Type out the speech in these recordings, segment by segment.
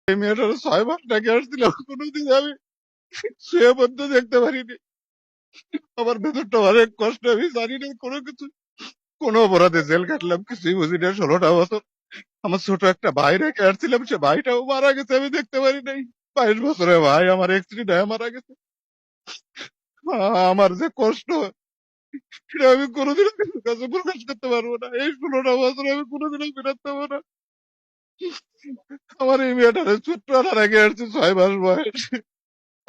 এই মেয়েটার 6 মাস টাকা আসছিল, কোনোদিন আমি শুয়ে পড়তে দেখতে পারিনি। আমার ভেতরটা অনেক কষ্ট, আমি জানি না কোনো কিছু, কোনো অপরাধে জেল কাটলাম কিছুই বুঝি না 16টা বছর। আমার ছোট একটা ভাই রেখে আসছিলাম, সে ভাইটাও মারা গেছে, আমি দেখতে পারি নাই। 22 বছরের ভাই আমার অ্যাক্সিডেন্টে মারা গেছে। আমার যে কষ্ট, সেটা আমি কোনোদিনও কারোর কাছে প্রকাশ করতে পারবো না। এই 16টা বছর আমি কোনোদিনও ফেরত পাবো না। আমার এই মেয়েটারে ছোট্ট রেখে আসছে 6 মাস বয়স,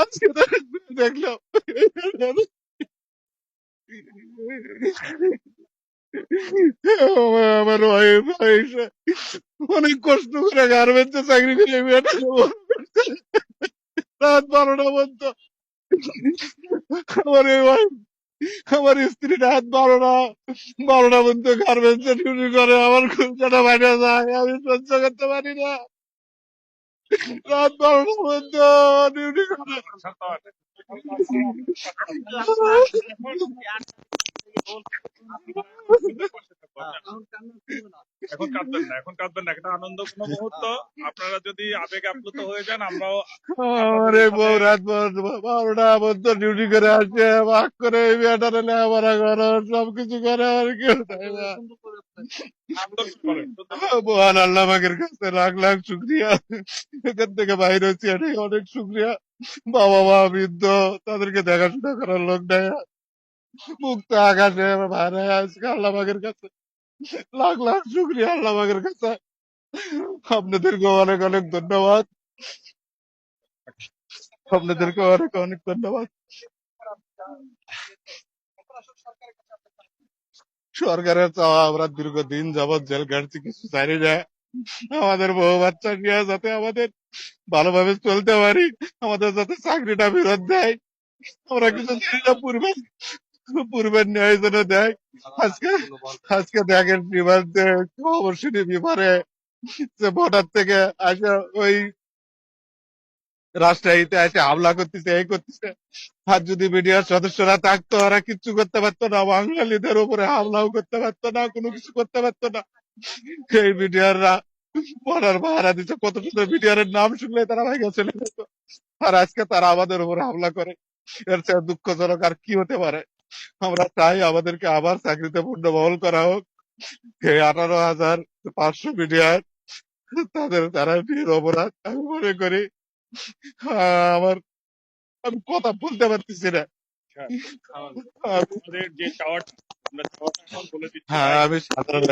আজকে তাকে দেখলাম। আমার ওয়াইফ অনেক কষ্ট করে গার্মেন্টসে চাকরি করে এই মেয়েটাকে বড় করছে। রাত 12টা পর্যন্ত আমার এই wife, আমার স্ত্রী রাত 12টা পর্যন্ত গার্মেন্টসে ডিউটি করে, আমার খুলছাটা বাইরে যায়, আমি সহ্য করতে পারি না। রাত 12টা পর্যন্ত ডিউটি করে। এখন কাঁদবেন না, এখন কাঁদবেন না, এটা আনন্দ কোনো মুহূর্ত। আপনারা যদি আবেগে আপ্লুত হয়ে যান, আমরাও আমার আপনাদের এই সাথে বউ রাত 12টা পর্যন্ত ডিউটি করে আসছে, ভাগ করে এই মেয়েটারে লেখাপড়া করে, সবকিছু করে, আর কেউ দেয় না। সুন্দর করেন, সুন্দর করেন। মহান আল্লাহ পাকের কাছে লাখ লাখ শুক্রিয়া, এখান থেকে বাইরে হচ্ছি, এটাই অনেক শুক্রিয়া। বাবা মা বৃদ্ধ, তাদেরকে দেখাশোনা করার লোক নেই। মুক্ত আকাশে ভাইরা আজকে আল্লাহ পাকের কাছে লাখ লাখ শুক্রিয়া, আল্লাহ পাকের কাছে আপনাদেরকে অনেক অনেক ধন্যবাদ, আপনাদেরকে অনেক অনেক ধন্যবাদ। সরকারের চাওয়া, আমরা দীর্ঘদিন যাবৎ জেল কাটছি, কিছু জানি না। আমাদের বউ বাচ্চা নিয়ে যাতে আমাদের ভালোভাবে চলতে পারি, আমাদের যাতে চাকরিটা ফেরত দেয়, আমরা কিছু জানি না। পূর্বের ন্যায় যেন দেয়। আজকে আজকে দেখেন বিমানতে খবর শুনি, বিমানে যে ভোটার থেকে আসে ওই রাজশাহীতে এসে হামলা করতেছে, এই করতেছে। আর যদি মিডিয়ার সদস্যরা থাকতো, ওরা কিচ্ছু করতে পারতো না, বাঙালিদের উপরে হামলাও করতে পারতো না, কোনো কিছু করতে পারতো না। এই মিডিয়াররা বর্ডার পাহারা দিচ্ছে, কত সুন্দর মিডিয়ার নাম শুনলে তারা ভাইগা চলে যেত। আর আজকে তারা আমাদের উপরে হামলা করে, এর চেয়ে দুঃখজনক আর কি হতে পারে। আমরা চাই আমাদেরকে আবার চাকরিতে পূর্ণবহাল করা হোক। এই 18,500 মিডিয়ার তাদের তারা অপরাধ আমি মনে করি। আমার আমি কথা বলতে পারতেছি না। আমাদের যে চাওয়াটা, আমরা চাওয়াটা এখন বলে দিচ্ছি হ্যাঁ, ভাই। আমি সাধারণ